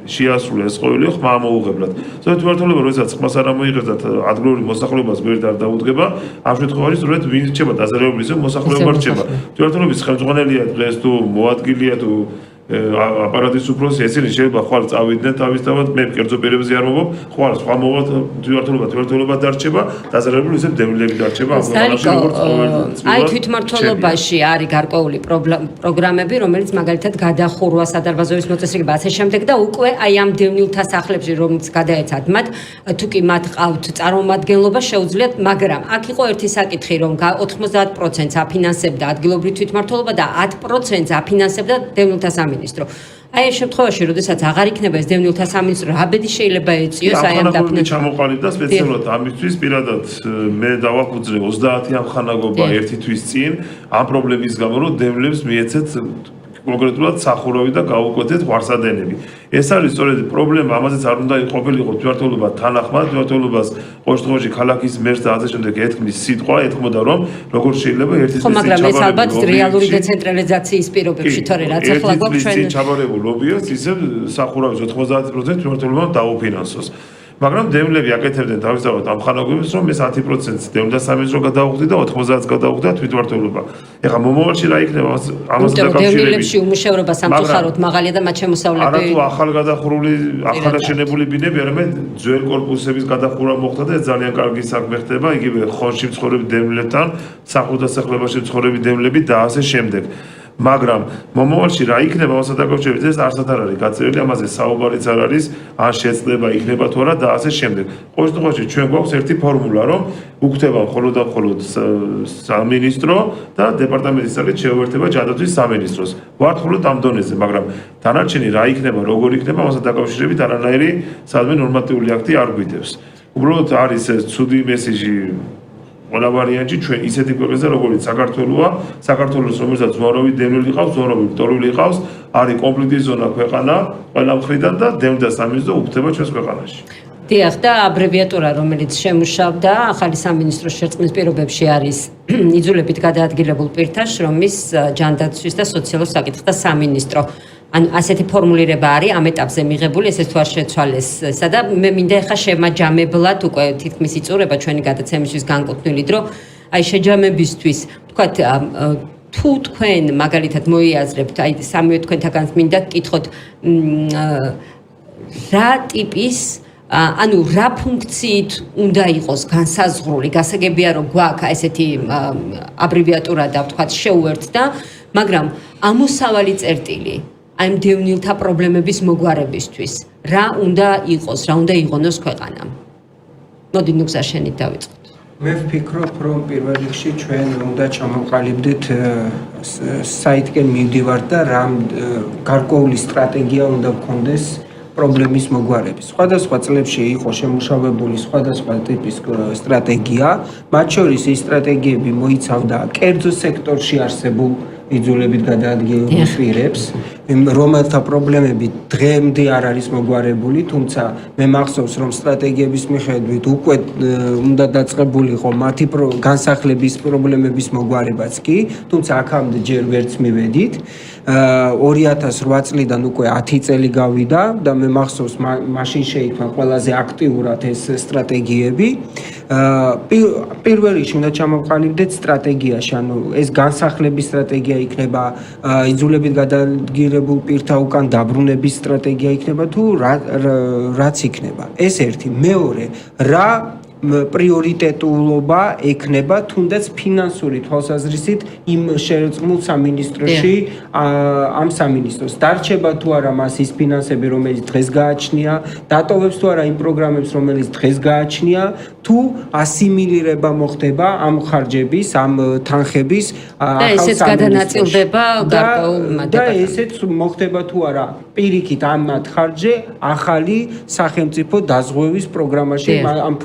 B: შეასრულა ეს ყოველი ხმა ამოუღებლად. თვითმმართველობა როდესაც ხმას არ ამოიღებს და ადგილობრივ მოსახლეობას გვერდით არ დაუდგება, ამ შემთხვევაში სწორედ ვინ რჩება დაზარალებული მოსახლეობა რჩება. თვითმმართველობის ხელმძღვანელია დღეს თუ მოადგილეა თუ აპარატის უფროსი, ესენი შეიძლება ხვალ წავიდნენ თავისთავად, მე კერძო პირებზე არ მოვობ, ხვალ სხვა მოვა თვითმმართველობა დარჩება, დაზარალებული ისევ დევნილები დარჩება ამ მომავალში როგორც ყოველთვის.
A: აი თვითმმართველობაში არის გარკვეული პროგრამები, რომელიც მაგალითად გადახურვა, სადარბაზოების მოწესრიგება, ასე შემდეგ და უკვე აი ამ დევნილთა სახლებში რომელიც გადაეცათ მათ, თუ კი მათ ყავთ წარმომადგენლობა შეუძლიათ, მაგრამ აქ იყო ერთი საკითხი, რომ 90%-ს აფინანსებდა ადგილობრივი თვითმმართველობა და 10%-ს აფინანსებდა დევნილთა სამინისტრო. აი ეს შემთხვევაში, როდესაც აღარ იქნება ეს დევნილთა სამინისტრო, რა ბედი შეიძლება ეწიოს აი ამ დაფინანსებას?
B: ჩამოყალიბდა სპეციალურად ამისთვის, პირადად მე დავაფუძნე 30 ამხანაგობა ერთი თვის წინ ამ პრობლემის გამო, რომ დევნილებს მიეცეთ კონკრეტულად სახურავი და გაუკვეთეთ ვარსადენები. ეს არის სწორედ პრობლემა, ამაზეც არ უნდა ყოფილიყო თვითმმართველობა თანახმად, თვითმმართველობას ყოველდღიურში ქალაქის მერს და ასე შემდეგ ეთქმის სიტყვა, ეთქმოდა რომ როგორ შეიძლება ერთის წინ ჩაბარებულ
A: მაგრამ ეს ალბათ რეალური დეცენტრალიზაციის პირობებში თორე რაც ახლა გვაქვს ჩვენ
B: ჩაბარებულ ლობიას ისევ სახურავის 90% თვითმმართველობამ დაუფინანსოს. მაგრამ დევნილები აკეთებდნენ თავისთავად ამ ხანაგობებს, რომ ეს 10%-ს დევნილთა სამინისტრო გადაუხდით და 90%-ს გადაუხდა თვითმმართველობა. ეხლა მომავალში რა იქნება ამასთან დაკავშირებით?
A: დევნილებში უმუშევრობა სამწუხაროდ მაღალია და მათ შემოსავლები
B: არა თუ ახალგადახურული ბინები, არამედ ძველ კორპუსების გადახურვა მოხდა და ეს ძალიან კარგი საქმე ხდება, იგივე ხონში მცხოვრები დევნილებთან, სახლ-დასახლებაში მცხოვრები დევნილები და ასე შემდეგ. მაგრამ მომავალში რა იქნება ამასთან დაკავშირებით, ეს არსად არ არის გაწერილი, ამაზე საუბარიც არ არის, ან შეცდება იქნება თუ არა და ასე შემდეგ. ყოველ შემთხვევაში ჩვენ გვაქვს ერთი ფორმულა, რომ უქმდება მხოლოდ და მხოლოდ სამინისტრო და დეპარტამენტის სახით შეუერთება ჯანდაცვის სამინისტროს. ვართ მხოლოდ ამ დონეზე, მაგრამ დანარჩენი რა იქნება, როგორ იქნება, ამასთან დაკავშირებით არანაირი სადმე ნორმატიული აქტი არ გვიდევს. უბრალოდ არის ეს ცუდი მესიჯი ყველა ვარიანტი ჩვენ ისეთი ქვეყნისა როგორც საქართველოა, საქართველოს რომელსაც ზვაროვი დევნილი ყავს, ზვაროვი მტოლული ყავს, არის კონფლიქტის ზონა ქვეყანა ყველა მხრიდან და დევნილთა სამინისტრო უფლდება ჩვენს ქვეყანაში.
A: დიახ და აბრევიატურა რომელიც შემუშავდა ახალი სამინისტროს შერწყმის პირობებში არის იძულებით გადაადგილებულ პირთა შრომის ჯანდაცვის და სოციალურ საკითხთა სამინისტრო. ანუ ასეთი ფორმულირება არის ამ ეტაპზე მიღებული, ესეც თუ არ შეცვალეს. და მე მინდა ახლა შემაჯამებლად უკვე თითქმის იწურება ჩვენი გადაცემისთვის განკუთვნილი დრო, აი შეჯამებისთვის, ვთქვათ, თუ თქვენ მაგალითად მოიაზრებთ, აი სამივე თქვენთაგან მინდა გკითხოთ, რა ტიპის ანუ რა ფუნქციით უნდა იყოს განსაზღვრული, გასაგებია რომ გვაქვს ესეთი აბრევიატურა და ვთქვათ შეუერთდა, მაგრამ ამოსავალი წერტილი აი დევნილთა პრობლემების მოგვარებისთვის რა უნდა იყოს, რა უნდა იღონოს ქვეყანამ. მოდი ნუ გზა შენით დავიწყოთ.
C: მე ვფიქრობ, რომ პირველ რიგში ჩვენ უნდა ჩამოვყალიბდეთ საითკენ მივდივართ და რა გარკვეული სტრატეგია უნდა გქონდეს პრობლემის მოგვარების. სხვადასხვა წლებში იყო შემუშავებული სხვადასხვა ტიპის სტრატეგია, მათ შორის ეს სტრატეგიები მოიცავდა კერძო სექტორში არსებულ იძულებით გადაადგილებულ პირებს, რომელთა პრობლემები დღემდე არ არის მოგვარებული, თუმცა მე მახსოვს, რომ სტრატეგიების მიხედვით უკვე უნდა დაწყებულიყო მათი განსახლების პრობლემების მოგვარებაც კი, თუმცა აქამდე ჯერ ვერც მივედით. 2008 წლიდან უკვე 10 წელი გავიდა და მე მახსოვს მაშინ შეიქმნა ყველაზე აქტიურად ეს სტრატეგიები. პირველ რიგში უნდა ჩამოვყალიბდეთ სტრატეგიაში, ანუ ეს განსახლების სტრატეგია იქნება, იძულებით გადაადგილებულ პირთა უკან დაბრუნების სტრატეგია იქნება თუ რაც იქნება. ეს ერთი, მეორე, რა პრიორიტეტულობა ექნება თუნდაც ფინანსური თვალსაზრისით იმ შერწყმულ სამინისტროში ამ სამინისტროს დარჩება თუ არა მას ის ფინანსები რომელიც დღეს გააჩნია, დატოვებს თუ არა იმ პროგრამებს რომელიც დღეს გააჩნია, თუ ასიმილირება მოხდება ამ ხარჯების, ამ თანხების
A: და ესეც გადანაწილდება გარკვეულ
C: და ესეც მოხდება თუ არა პირიქით ამ ხარჯზე ახალი სახელმწიფო დაზღვევის პროგრამაში ამ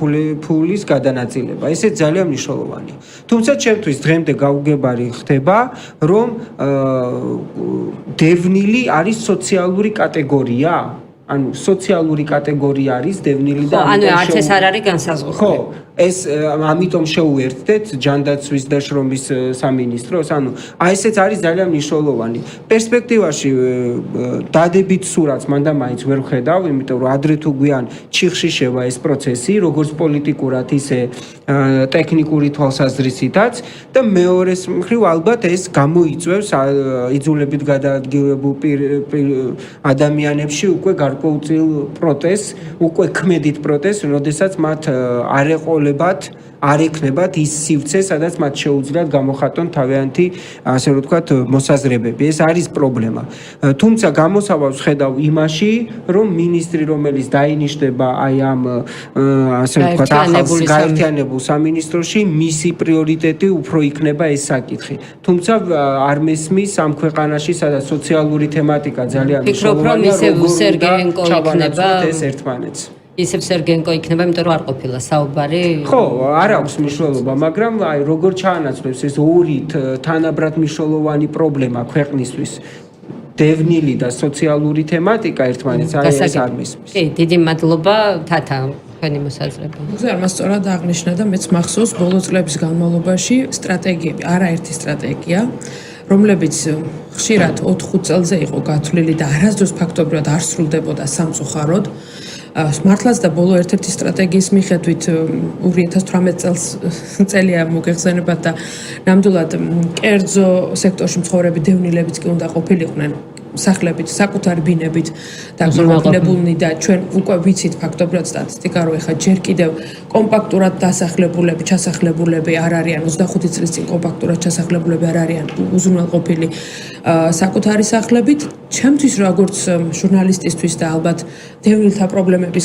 C: ფულის გადანაწილება. ესეც ძალიან მნიშვნელოვანია. თუმცა ჩემთვის დღემდე გაუგებარი ხდება, რომ დევნილი არის სოციალური კატეგორია. ანუ სოციალური კატეგორია არის დევნილი და
A: ანუ არც ეს არ არის განსაზღვრული.
C: ხო, ეს ამიტომ შეუერთდეთ ჯანდაცვის და შრომის სამინისტროს, ანუ აი ესეც არის ძალიან მნიშვნელოვანი. პერსპექტივაში დადებით სურათს მანდა მაინც ვერ ვხედავ, იმიტომ რომ ადრე თუ გვიან ჩიხში შევა ეს პროცესი, როგორც პოლიტიკურად, ისე ტექნიკური თვალსაზრისითაც და მეორეს მხრივ ალბათ ეს გამოიწვევს იძულებით გადაადგილებულ ადამიანებში უკვე გარკვეულწილ პროტესტს, უკვე ქმედით პროტესტს, როდესაც მათ არ ეყოლებათ არ ექნებათ ის სივრცე, სადაც მათ შეუძლიათ გამოხატონ თავიანთი, ასე რომ ვთქვათ, მოსაზრებები. ეს არის პრობლემა. თუმცა გამოსავალს ხედავ იმაში, რომ მინისტრი, რომელიც დაინიშნება აი ამ ასე რომ ვთქვათ, გაერთიანებულ სამინისტროში, მისი პრიორიტეტი უფრო იქნება ეს საკითხი. თუმცა არ მესმის ამ ქვეყანაში, სადაც სოციალური თემატიკა ძალიან
A: მნიშვნელოვანია, როგორ სერგეენკო იქნება
C: ეს ერთმანეთს.
A: ისევ სერგეენკო იქნება, იმიტომ რომ არ ყოფილა საუბარი.
C: ხო, არ აქვს მნიშვნელობა, მაგრამ აი როგორ ჩაანაცვლებს ეს ორი თანაბრად მნიშვნელოვანი პრობლემა ქვეყნისთვის. დევნილი და სოციალური თემატიკა ერთმანეთს ეს არ მისმის.
A: კი, დიდი მადლობა თათა თქვენი მოსაზრება.
D: ზარმა სწორად აღნიშნა და მეც მახსოვს ბოლო წლების განმავლობაში სტრატეგიები, არაერთი სტრატეგია, რომლებიც ხშირად 4-5 წელზე იყო გათვლილი და არასდროს ფაქტობრივად არ სრულდებოდა სამწუხაროდ. მართლაც და ბოლო ერთ-ერთი სტრატეგიის მიხედვით 2018 წელია მოგეხსენებათ და ნამდვილად კერძო სექტორში მცხოვრები დევნილებიც კი უნდა ყოფილიყვნენ სახლებით, საკუთარი ბინებით დაყრდნობილნი და ჩვენ უკვე ვიცით ფაქტობრივად სტატისტიკა რომ ეხა ჯერ კიდევ კომპაქტურად დასახლებულები, ჩასახლებულები არ არიან 25 წლის წინ კომპაქტურად ჩასახლებულები არ არიან უზრუნველყოფილი საკუთარი სახლებით. ჩემთვის როგორც ჟურნალისტისთვის და ალბათ დევნილთა პრობლემების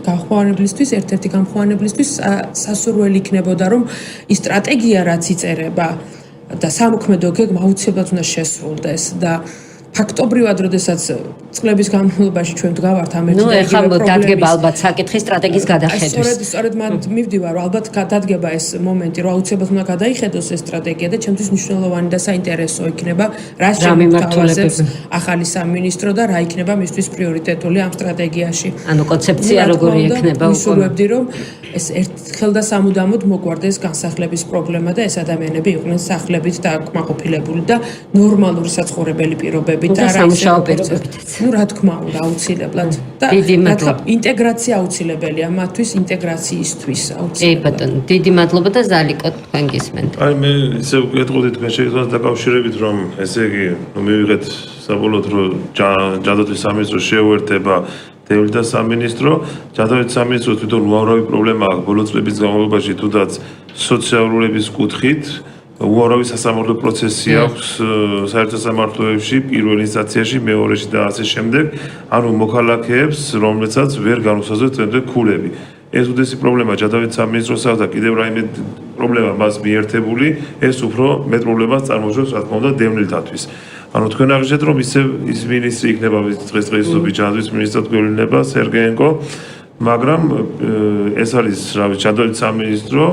D: განხმოვანებლისთვის, ერთ-ერთი განხმოვანებლისთვის სასურველი იქნებოდა რომ ის სტრატეგია რაც იწერება და სამოქმედო გეგმა აუცილებლად უნდა შესრულდეს და ფაქტობრივად, როდესაც წლების განმავლობაში ჩვენ ვდგავართ ამ ერთი
A: ნუ
D: და
A: ეხლა
D: იგივე
A: დადგება ალბათ საკითხი სტრატეგიის გადახედვის.
D: სწორედ მან მივდივარ, რომ ალბათ დადგება ეს მომენტი, რომ აუცილებლად უნდა გადაიხედოს ეს სტრატეგია და ჩემთვის მნიშვნელოვანი და საინტერესო იქნება რა შემოთავაზებს ახალი სამინისტრო და რა იქნება მისთვის პრიორიტეტული ამ სტრატეგიაში.
A: ანუ კონცეფცია როგორი იქნება უკვე.
D: ვისურვებდი, რომ ეს ერთხელ და სამუდამოდ მოგვარდეს განსახლების პრობლემა და ეს ადამიანები იყვნენ სახლებით დაკმაყოფილებული და ნორმალური საცხოვრებელი პირობებით
A: და სამუშაო პირობებითაც.
D: ნუ რა თქმა უნდა, აუცილებლად. და
A: დიდი მადლობა.
D: ინტეგრაცია აუცილებელია მათთვის, ინტეგრაციისთვის აუცილებელია.
A: კი ბატონო, დიდი მადლობა და ზალიკო თქვენ გისმენთ.
B: აი მე ისე ვკითხულით თქვენ შეგვიძლია დაკავშირებით რომ ესე იგი მივიღეთ საბოლოოდ რომ ჯანდაცვის სამინისტრო შეუერთება დევნილთა სამინისტრო, ჯანდაცვის სამინისტრო თვითონ უამრავი პრობლემა აქვს ბოლო წლების განმავლობაში თუნდაც სოციალურების კუთხით, უამრავი სასამართლო პროცესი აქვს საერთო სამართლოებში, პირველ ინსტანციაში, მეორეში და ასე შემდეგ, ანუ მოქალაქეებს, რომლებსაც ვერ განუსაზღვრეთ წინდე ქულები. ეს უდესი პრობლემა ჯანდაცვის სამინისტროს აქვს და კიდევ რაიმე პრობლემა მას მიერთებული, ეს უფრო მეტ პრობლემას წარმოაჩენს, რა თქმა უნდა, დევნილთათვის. ანუ თქვენ აღნიშნეთ, რომ ის მინისტრი იქნება დღესდღეობით ჯანდაცვის მინისტრად გვევლინება სერგეენკო, მაგრამ ეს არის რა ვიცი, ჯანდაცვის სამინისტრო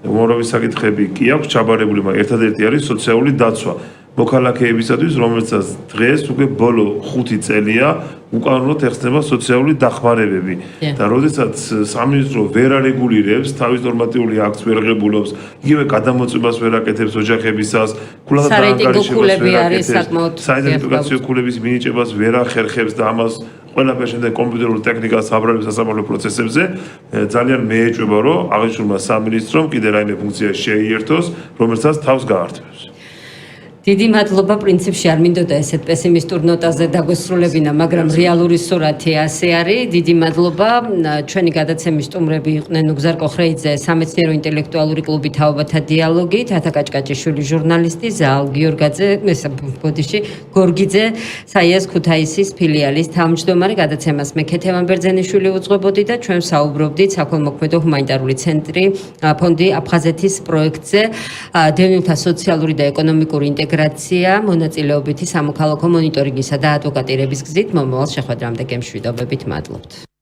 B: უამრავი საკითხები კი აქვს ჩაბარებული, მაგრამ ერთადერთი არის სოციალური დაცვა. მოქალაქეებისათვის, რომელსაც დღეს უკვე ბოლო 5 წელია უკანონოდ ეხსნება სოციალური დახმარებები და როდესაც სამინისტრო ვერ არეგულირებს, თავის ნორმატიული აქტს ვერ ღებულობს, იგივე გადამოწმებას ვერ აკეთებს ოჯახებისას, ქულათა
A: საიდენტიფიკაციო ქულები არის საკმაოდ
B: საიდენტიფიკაციო ქულების მინიჭებას ვერ ახერხებს და ამას ყველაფერს შემდეგ კომპიუტერულ ტექნიკას აბრალებს სასამართლო პროცესებზე, ძალიან მეეჭვება, რომ აღნიშნულმა სამინისტრომ კიდე რაიმე ფუნქცია შეიერთოს, რომელსაც თავს გაართმევს.
A: დიდი მადლობა, პრინციპში არ მინდოდა ესეთ პესიმისტურ ნოტაზე დაგვესრულებინა, მაგრამ რეალური სურათი ასე არის. დიდი მადლობა. ჩვენი გადაცემის სტუმრები იყვნენ ნუგზარ კოხრეიძე, სამეცნიერო ინტელექტუალური კლუბი თაობათა დიალოგი, თათა კაჭკაჭიშვილი ჟურნალისტი, ზაალ გორგიძე, საიას ქუთაისის ფილიალის თავმჯდომარე. გადაცემას მე ქეთევან ბერძენიშვილი უძღვებოდი და ჩვენ საუბრობდით საქველმოქმედო ჰუმანიტარული ცენტრი ფონდი აფხაზეთის პროექტზე, დევნილთა სოციალური და ეკონომიკური ინტეგრაცია, მონაწილეობითი სამოქალაქო მონიტორინგისა და ადვოკატირების გზით მომავალ შეხვედრამდე გემშვიდობებით მადლობთ.